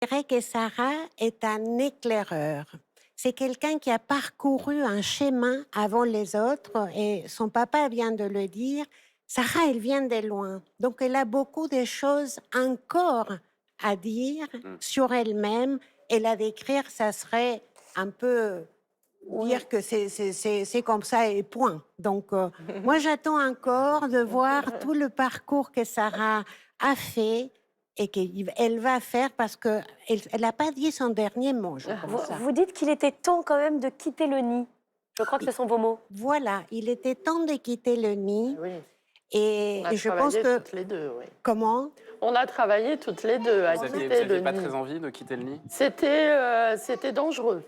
dirais que Sarah est un éclaireur. C'est quelqu'un qui a parcouru un chemin avant les autres et son papa vient de le dire. Sarah, elle vient de loin. Donc, elle a beaucoup de choses encore à dire Mmh. sur elle-même. Et la décrire, ça serait un peu Oui. dire que c'est comme ça et point. Donc, moi, j'attends encore de voir tout le parcours que Sarah a fait et qu'elle va faire parce qu'elle n'a pas dit son dernier mot, je Vous, pense. vous dites qu'il était temps quand même de quitter le nid. Je crois que ce sont vos mots. Voilà, il était temps de quitter le nid Oui, et on a je pense travaillé que... toutes les deux, oui. Comment? On a travaillé toutes les deux à Vous quitter aviez le pas nid. très envie de quitter le nid? C'était dangereux,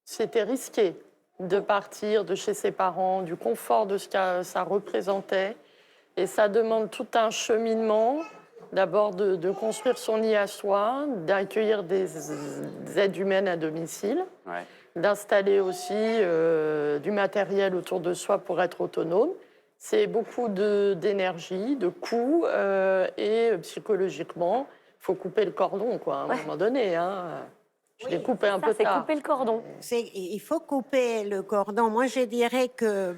c'était risqué de partir de chez ses parents, du confort de ce que ça représentait. Et ça demande tout un cheminement, d'abord de construire son nid à soi, d'accueillir des aides humaines à domicile, Ouais. d'installer aussi du matériel autour de soi pour être autonome. C'est beaucoup d'énergie, de coûts et psychologiquement, il faut couper le cordon quoi, à un moment donné. Hein. Je l'ai coupé un peu C'est tard. couper le cordon. Il faut couper le cordon. Moi, je dirais que,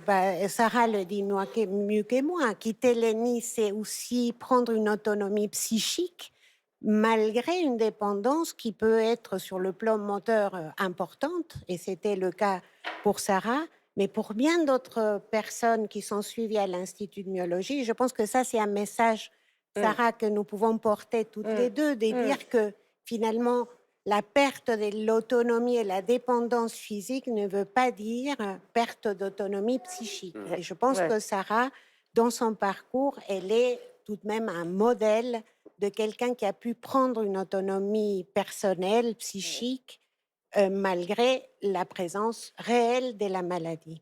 Sarah le dit mieux que moi, quitter le nid, c'est aussi prendre une autonomie psychique, malgré une dépendance qui peut être sur le plan moteur importante, et c'était le cas pour Sarah, mais pour bien d'autres personnes qui sont suivies à l'Institut de myologie, je pense que ça, c'est un message, Sarah, que nous pouvons porter toutes les deux, de dire que finalement, la perte de l'autonomie et la dépendance physique ne veut pas dire perte d'autonomie psychique. Et je pense Ouais. que Sarah, dans son parcours, elle est tout de même un modèle de quelqu'un qui a pu prendre une autonomie personnelle, psychique, malgré la présence réelle de la maladie.